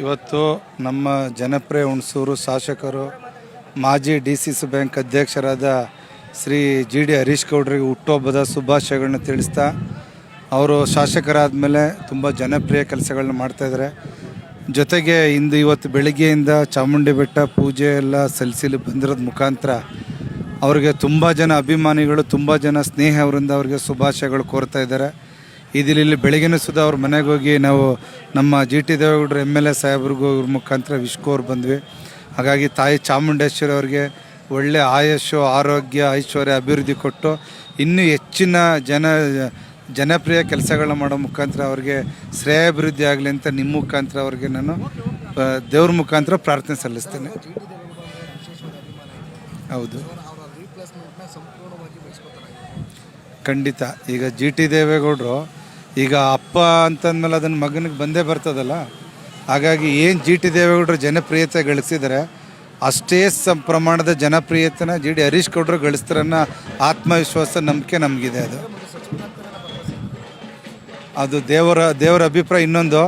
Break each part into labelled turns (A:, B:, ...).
A: ಇವತ್ತು ನಮ್ಮ ಜನಪ್ರಿಯ ಹುಣಸೂರು ಶಾಸಕರು ಮಾಜಿ DCC ಬ್ಯಾಂಕ್ ಅಧ್ಯಕ್ಷರಾದ ಶ್ರೀ GD ಹರೀಶ್ ಗೌಡರಿಗೆ ಹುಟ್ಟುಹಬ್ಬದ ಶುಭಾಶಯಗಳನ್ನ ತಿಳಿಸ್ತಾ, ಅವರು ಶಾಸಕರಾದ ಮೇಲೆ ತುಂಬ ಜನಪ್ರಿಯ ಕೆಲಸಗಳನ್ನ ಮಾಡ್ತಾಯಿದ್ದಾರೆ. ಜೊತೆಗೆ ಇವತ್ತು ಬೆಳಿಗ್ಗೆಯಿಂದ ಚಾಮುಂಡಿ ಬೆಟ್ಟ ಪೂಜೆ ಎಲ್ಲ ಸಲ್ಲಿಸಲು ಬಂದಿರೋದು ಮುಖಾಂತರ ಅವರಿಗೆ ತುಂಬ ಜನ ಅಭಿಮಾನಿಗಳು, ತುಂಬ ಜನ ಸ್ನೇಹವರಿಂದ ಅವರಿಗೆ ಶುಭಾಶಯಗಳು ಕೋರ್ತಾ ಇದ್ದಾರೆ. ಇಲ್ಲಿ ಬೆಳಗ್ಗೆನೂ ಸುಧಾ ಅವ್ರ ಮನೆಗೆ ಹೋಗಿ ನಾವು ನಮ್ಮ GT ದೇವೇಗೌಡರು MLA ಸಾಹೇಬ್ರಿಗೂ ಇವ್ರ ಮುಖಾಂತರ ವಿಶ್ಕೋರು ಬಂದ್ವಿ. ಹಾಗಾಗಿ ತಾಯಿ ಚಾಮುಂಡೇಶ್ವರಿ ಅವರಿಗೆ ಒಳ್ಳೆ ಆಯಸ್ಸು, ಆರೋಗ್ಯ, ಐಶ್ವರ್ಯ, ಅಭಿವೃದ್ಧಿ ಕೊಟ್ಟು ಇನ್ನೂ ಹೆಚ್ಚಿನ ಜನಪ್ರಿಯ ಕೆಲಸಗಳನ್ನ ಮಾಡೋ ಮುಖಾಂತರ ಅವ್ರಿಗೆ ಶ್ರೇಯಾಭಿವೃದ್ಧಿ ಆಗಲಿ ಅಂತ ನಿಮ್ಮ ಮುಖಾಂತರ ಅವ್ರಿಗೆ ನಾನು ದೇವ್ರ ಮುಖಾಂತರ ಪ್ರಾರ್ಥನೆ ಸಲ್ಲಿಸ್ತೇನೆ. ಹೌದು, ಖಂಡಿತ. ಈಗ GT ದೇವೇಗೌಡರು ಈಗ ಅಪ್ಪ ಅಂತಂದಮೇಲೆ ಅದನ್ನು ಮಗನಿಗೆ ಬಂದೇ ಬರ್ತದಲ್ಲ. ಹಾಗಾಗಿ ಏನು GT ದೇವೇಗೌಡರು ಜನಪ್ರಿಯತೆ ಗಳಿಸಿದರೆ ಅಷ್ಟೇ ಪ್ರಮಾಣದ ಜನಪ್ರಿಯತೆನ GD ಹರೀಶ್ ಗೌಡರು ಗಳಿಸ್ತಾರನ್ನ ಆತ್ಮವಿಶ್ವಾಸ, ನಂಬಿಕೆ ನಮಗಿದೆ. ಅದು ದೇವರ ಅಭಿಪ್ರಾಯ. ಇನ್ನೊಂದು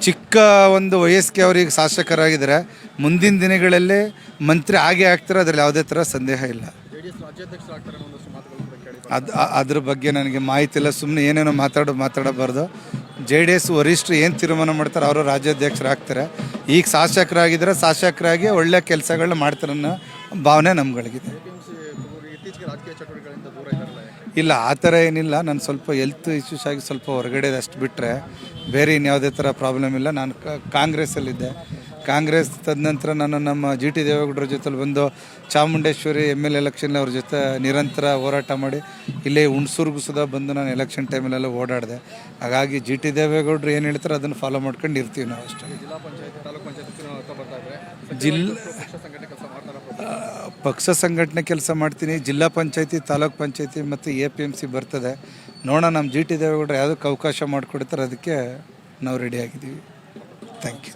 A: ಚಿಕ್ಕ ಒಂದು ವಯಸ್ಸಿಗೆ ಅವರಿಗೆ ಶಾಸಕರಾಗಿದ್ದಾರೆ, ಮುಂದಿನ ದಿನಗಳಲ್ಲಿ ಮಂತ್ರಿ ಆಗೇ ಆಗ್ತಾರೆ, ಅದರಲ್ಲಿ ಯಾವುದೇ ಥರ ಸಂದೇಹ ಇಲ್ಲ. ಅದ್ರ ಬಗ್ಗೆ ನನಗೆ ಮಾಹಿತಿ ಇಲ್ಲ, ಸುಮ್ಮನೆ ಏನೇನೋ ಮಾತಾಡಬಾರ್ದು. JDS ವರಿಷ್ಠರು ಏನು ತೀರ್ಮಾನ ಮಾಡ್ತಾರೆ ಅವರು ರಾಜ್ಯಾಧ್ಯಕ್ಷರು ಆಗ್ತಾರೆ. ಈಗ ಶಾಸಕರಾಗಿ ಒಳ್ಳೆ ಕೆಲಸಗಳನ್ನ ಮಾಡ್ತಾರೆ ಅನ್ನೋ ಭಾವನೆ ನಮ್ಗಳಿಗಿದೆ. ಇಲ್ಲ, ಆ ಥರ ಏನಿಲ್ಲ. ನಾನು ಸ್ವಲ್ಪ ಹೆಲ್ತ್ ಇಶ್ಯೂಸ್ ಆಗಿ ಸ್ವಲ್ಪ ಹೊರಗಡೆ ಅಷ್ಟು ಬಿಟ್ಟರೆ ಬೇರೆ ಇನ್ಯಾವುದೇ ಥರ ಪ್ರಾಬ್ಲಮ್ ಇಲ್ಲ. ನಾನು ಕಾಂಗ್ರೆಸ್ಸಲ್ಲಿದ್ದೆ. ಕಾಂಗ್ರೆಸ್ ತದನಂತರ ನಾನು ನಮ್ಮ GT ದೇವೇಗೌಡರ ಜೊತೆಲಿ ಬಂದು ಚಾಮುಂಡೇಶ್ವರಿ MLA ಎಲೆಕ್ಷನ್ ಅವ್ರ ಜೊತೆ ನಿರಂತರ ಹೋರಾಟ ಮಾಡಿ ಇಲ್ಲೇ ಹುಣಸೂರಿಗೂ ಸುಧಾ ಬಂದು ನಾನು ಎಲೆಕ್ಷನ್ ಟೈಮಲ್ಲೆಲ್ಲ ಓಡಾಡಿದೆ. ಹಾಗಾಗಿ GT ದೇವೇಗೌಡರು ಏನು ಹೇಳ್ತಾರೆ ಅದನ್ನು ಫಾಲೋ ಮಾಡ್ಕೊಂಡು ಇರ್ತೀವಿ ನಾವು ಅಷ್ಟೇ. ಪಕ್ಷ ಸಂಘಟನೆ ಕೆಲಸ ಮಾಡ್ತೀನಿ. ಜಿಲ್ಲಾ ಪಂಚಾಯತಿ, ತಾಲೂಕ್ ಪಂಚಾಯತಿ ಮತ್ತು APMC ಬರ್ತದೆ. ನೋಡೋಣ, ನಮ್ಮ GT ದೇವೇಗೌಡರು ಯಾವುದಕ್ಕೆ ಅವಕಾಶ ಮಾಡಿಕೊಡ್ತಾರೆ ಅದಕ್ಕೆ ನಾವು ರೆಡಿಯಾಗಿದ್ದೀವಿ. Thank you.